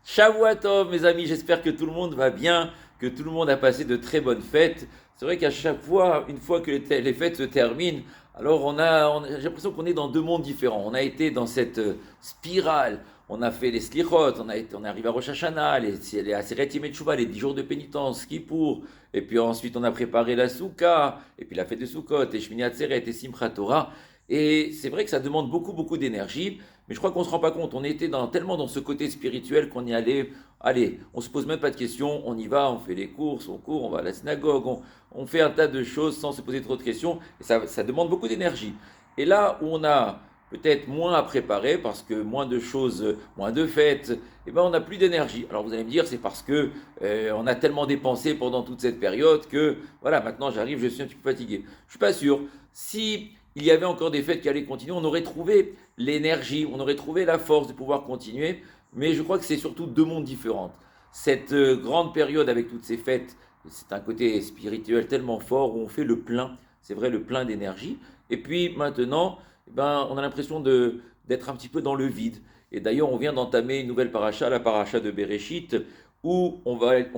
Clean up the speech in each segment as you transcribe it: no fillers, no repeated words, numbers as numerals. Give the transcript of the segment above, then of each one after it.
Shavua Tov, mes amis, j'espère que tout le monde va bien, que tout le monde a passé de très bonnes fêtes. C'est vrai qu'à chaque fois, une fois que les fêtes se terminent, alors j'ai l'impression qu'on est dans deux mondes différents. On a été dans cette spirale, on a fait les slichot, on est arrivé à Rosh Hashanah, les Aseret Yemei Teshuvah, les 10 jours de pénitence, Kippour, et puis ensuite on a préparé la Souka, et puis la fête de Sukkot, et Shmini Atzeret, et Simchat Torah. Et c'est vrai que ça demande beaucoup, beaucoup d'énergie. Mais je crois qu'on ne se rend pas compte. On était tellement dans ce côté spirituel qu'on y allait. Allez, on se pose même pas de questions. On y va, on fait les courses, on court, on va à la synagogue, on fait un tas de choses sans se poser trop de questions. Et ça demande beaucoup d'énergie. Et là où on a peut-être moins à préparer parce que moins de choses, moins de fêtes, eh ben on n'a plus d'énergie. Alors vous allez me dire, c'est parce que on a tellement dépensé pendant toute cette période que voilà, maintenant j'arrive, je suis un petit peu fatigué. Je suis pas sûr. Si il y avait encore des fêtes qui allaient continuer, on aurait trouvé l'énergie, on aurait trouvé la force de pouvoir continuer, mais je crois que c'est surtout deux mondes différents. Cette grande période avec toutes ces fêtes, c'est un côté spirituel tellement fort où on fait le plein, c'est vrai, le plein d'énergie. Et puis maintenant, eh ben, on a l'impression d'être un petit peu dans le vide. Et d'ailleurs, on vient d'entamer une nouvelle paracha, la paracha de Bereshit, où on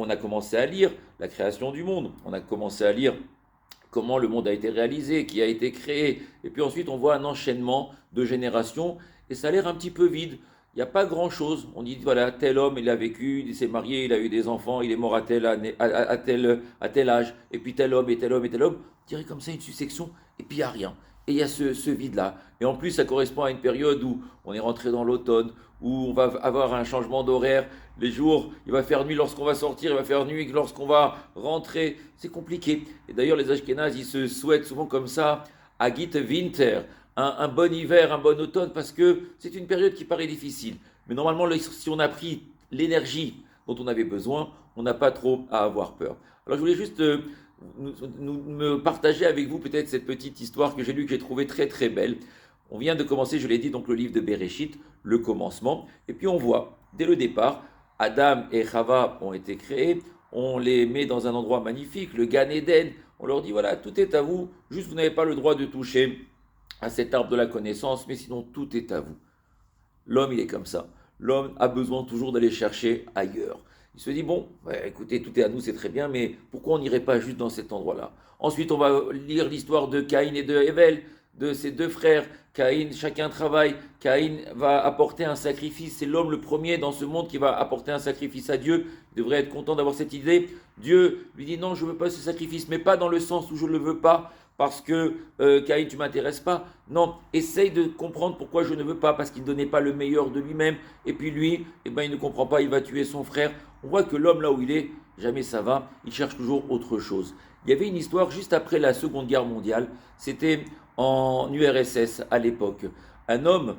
a commencé à lire la création du monde, on a commencé à lire comment le monde a été réalisé, qui a été créé. Et puis ensuite, on voit un enchaînement de générations et ça a l'air un petit peu vide. Il n'y a pas grand-chose. On dit, voilà, tel homme, il a vécu, il s'est marié, il a eu des enfants, il est mort à tel âge. Et puis tel homme, et tel homme, et tel homme. On dirait comme ça une succession, et puis il n'y a rien. Et il y a ce vide-là. Et en plus, ça correspond à une période où on est rentré dans l'automne, où on va avoir un changement d'horaire. Les jours, il va faire nuit lorsqu'on va sortir, il va faire nuit lorsqu'on va rentrer. C'est compliqué. Et d'ailleurs, les Ashkénazes, ils se souhaitent souvent comme ça, Agit Winter, un bon hiver, un bon automne, parce que c'est une période qui paraît difficile. Mais normalement, si on a pris l'énergie dont on avait besoin, on n'a pas trop à avoir peur. Alors je voulais juste me partager avec vous peut-être cette petite histoire que j'ai lue, que j'ai trouvée très très belle. On vient de commencer, je l'ai dit, donc le livre de Bereshit, le commencement. Et puis on voit, dès le départ, Adam et Chava ont été créés. On les met dans un endroit magnifique, le Gan Eden. On leur dit, voilà, tout est à vous, juste vous n'avez pas le droit de toucher à cet arbre de la connaissance, mais sinon tout est à vous. L'homme, il est comme ça. L'homme a besoin toujours d'aller chercher ailleurs. Il se dit, bon, ouais, écoutez, tout est à nous, c'est très bien, mais pourquoi on n'irait pas juste dans cet endroit-là? Ensuite, on va lire l'histoire de Caïn et de Hével, de ses deux frères. Caïn, chacun travaille. Caïn va apporter un sacrifice. C'est l'homme le premier dans ce monde qui va apporter un sacrifice à Dieu. Il devrait être content d'avoir cette idée. Dieu lui dit, non, je ne veux pas ce sacrifice, mais pas dans le sens où je ne le veux pas, parce que Caïn, tu m'intéresses pas. Non, essaye de comprendre pourquoi je ne veux pas, parce qu'il ne donnait pas le meilleur de lui-même. Et puis lui, eh ben, il ne comprend pas, il va tuer son frère. On voit que l'homme, là où il est, jamais ça va, il cherche toujours autre chose. Il y avait une histoire juste après la Seconde Guerre mondiale, c'était en URSS à l'époque. Un homme,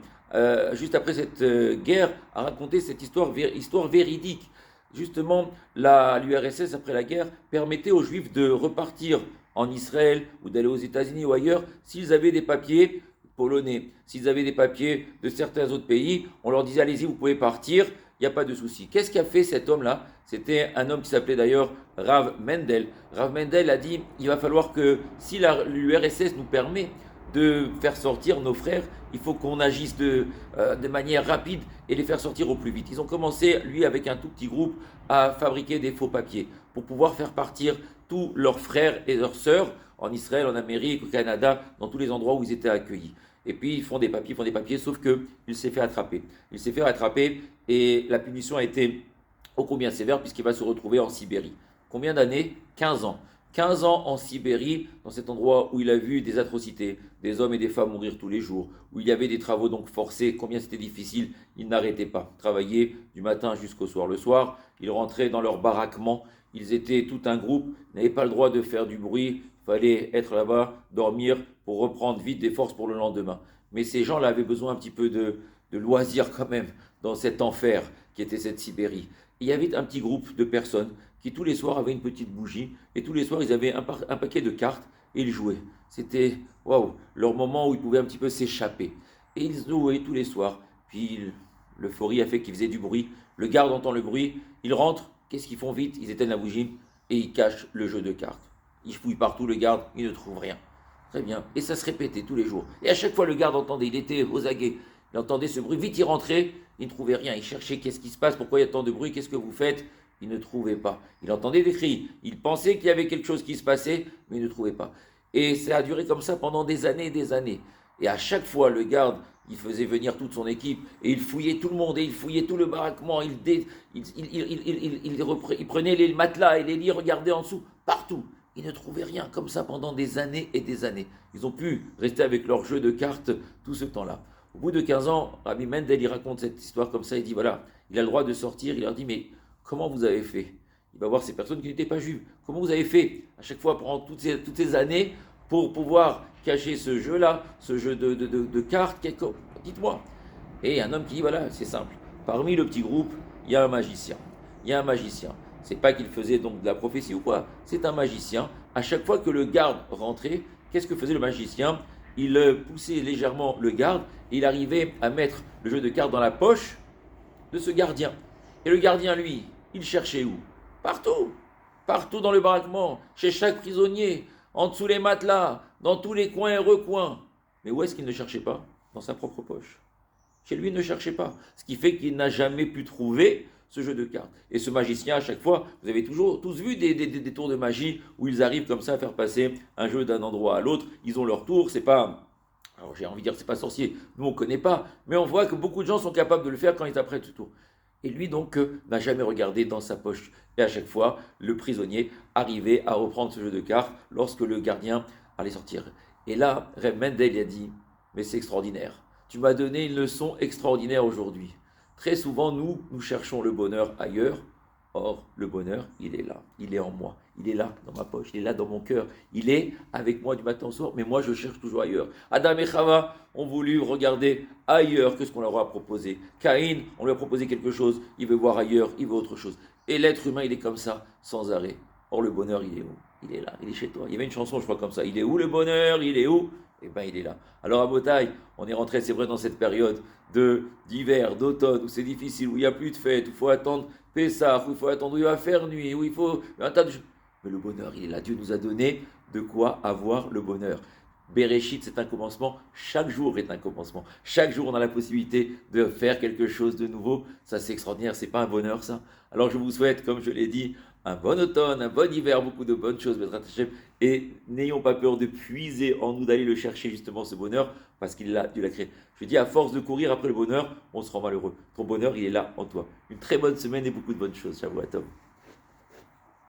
juste après cette guerre, a raconté cette histoire véridique. Justement, l'URSS, après la guerre, permettait aux Juifs de repartir en Israël ou d'aller aux États-Unis ou ailleurs s'ils avaient des papiers polonais, s'ils avaient des papiers de certains autres pays. On leur disait, allez-y, vous pouvez partir, il n'y a pas de souci. Qu'est-ce qu'a fait cet homme-là? C'était un homme qui s'appelait d'ailleurs Rav Mendel. Rav Mendel a dit, il va falloir que si l'URSS nous permet de faire sortir nos frères, il faut qu'on agisse de manière rapide et les faire sortir au plus vite. Ils ont commencé, lui, avec un tout petit groupe, à fabriquer des faux papiers pour pouvoir faire partir tous leurs frères et leurs sœurs en Israël, en Amérique, au Canada, dans tous les endroits où ils étaient accueillis. Et puis ils font des papiers, sauf qu'il s'est fait attraper. Il s'est fait attraper et la punition a été ô combien sévère puisqu'il va se retrouver en Sibérie. Combien d'années? 15 ans. 15 ans en Sibérie, dans cet endroit où il a vu des atrocités, des hommes et des femmes mourir tous les jours, où il y avait des travaux donc forcés, combien c'était difficile, il n'arrêtait pas. Travailler du matin jusqu'au soir. Le soir, ils rentraient dans leur baraquement, ils étaient tout un groupe, n'avaient pas le droit de faire du bruit, il fallait être là-bas, dormir pour reprendre vite des forces pour le lendemain. Mais ces gens-là avaient besoin un petit peu de loisirs quand même dans cet enfer qui était cette Sibérie. Il y avait un petit groupe de personnes qui tous les soirs avaient une petite bougie et tous les soirs ils avaient un paquet de cartes et ils jouaient. C'était waouh, leur moment où ils pouvaient un petit peu s'échapper. Et ils jouaient tous les soirs. Puis l'euphorie a fait qu'ils faisaient du bruit. Le garde entend le bruit, ils rentrent. Qu'est-ce qu'ils font vite? Ils éteignent la bougie et ils cachent le jeu de cartes. Ils fouillent partout, le garde, il ne trouve rien. Très bien. Et ça se répétait tous les jours. Et à chaque fois, le garde entendait, il était aux aguets. Il entendait ce bruit, vite il rentrait, il ne trouvait rien. Il cherchait qu'est-ce qui se passe, pourquoi il y a tant de bruit, qu'est-ce que vous faites. Il ne trouvait pas. Il entendait des cris, il pensait qu'il y avait quelque chose qui se passait, mais il ne trouvait pas. Et ça a duré comme ça pendant des années et des années. Et à chaque fois, le garde, il faisait venir toute son équipe et il fouillait tout le monde et il fouillait tout le baraquement. Il prenait les matelas et les lits, regardait en dessous, partout. Ils ne trouvaient rien, comme ça pendant des années et des années. Ils ont pu rester avec leur jeu de cartes tout ce temps-là. Au bout de 15 ans, Rabbi Mendel, il raconte cette histoire comme ça, il dit voilà, il a le droit de sortir, il leur dit mais comment vous avez fait? Il va voir ces personnes qui n'étaient pas juives. Comment vous avez fait à chaque fois pendant toutes ces années pour pouvoir cacher ce jeu-là, ce jeu de cartes? Dites-moi. Et un homme qui dit voilà, c'est simple. Parmi le petit groupe, il y a un magicien. Il y a un magicien. C'est pas qu'il faisait donc de la prophétie ou quoi. C'est un magicien. À chaque fois que le garde rentrait, qu'est-ce que faisait le magicien? Il poussait légèrement le garde et il arrivait à mettre le jeu de cartes dans la poche de ce gardien. Et le gardien, lui, il cherchait où? Partout. Partout dans le baraquement, chez chaque prisonnier, en dessous les matelas, dans tous les coins et recoins. Mais où est-ce qu'il ne cherchait pas? Dans sa propre poche. Chez lui, il ne cherchait pas. Ce qui fait qu'il n'a jamais pu trouver ce jeu de cartes. Et ce magicien, à chaque fois, vous avez toujours tous vu des tours de magie où ils arrivent comme ça à faire passer un jeu d'un endroit à l'autre. Ils ont leur tour, c'est pas... Alors j'ai envie de dire, c'est pas sorcier, nous on ne connaît pas, mais on voit que beaucoup de gens sont capables de le faire quand ils apprennent ce tour. Et lui donc n'a jamais regardé dans sa poche. Et à chaque fois, le prisonnier arrivait à reprendre ce jeu de cartes lorsque le gardien allait sortir. Et là, Reb Mendel a dit, mais c'est extraordinaire. Tu m'as donné une leçon extraordinaire aujourd'hui. Très souvent, nous cherchons le bonheur ailleurs. Or, le bonheur, il est là. Il est en moi. Il est là, dans ma poche. Il est là, dans mon cœur. Il est avec moi du matin au soir. Mais moi, je cherche toujours ailleurs. Adam et Chava ont voulu regarder ailleurs que ce qu'on leur a proposé. Caïn, on lui a proposé quelque chose. Il veut voir ailleurs. Il veut autre chose. Et l'être humain, il est comme ça, sans arrêt. Or, le bonheur, il est où? Il est là. Il est chez toi. Il y avait une chanson, je crois, comme ça. Il est où le bonheur? Il est où? Eh bien, il est là. Alors, à Botaï, on est rentré, c'est vrai, dans cette période d'hiver, d'automne, où c'est difficile, où il n'y a plus de fête, où il faut attendre Pessah, où il faut attendre, où il va faire nuit, où il faut un tas de choses. Mais le bonheur, il est là. Dieu nous a donné de quoi avoir le bonheur. Bereshit, c'est un commencement. Chaque jour est un commencement. Chaque jour, on a la possibilité de faire quelque chose de nouveau. Ça, c'est extraordinaire. C'est pas un bonheur, ça? Alors, je vous souhaite, comme je l'ai dit, un bon automne, un bon hiver, beaucoup de bonnes choses, Bezrat Hashem. Et n'ayons pas peur de puiser en nous, d'aller le chercher, justement, ce bonheur, parce qu'il l'a, Dieu l'a créé. Je dis, à force de courir après le bonheur, on se rend malheureux. Ton bonheur, il est là, en toi. Une très bonne semaine et beaucoup de bonnes choses. Shavua Tov.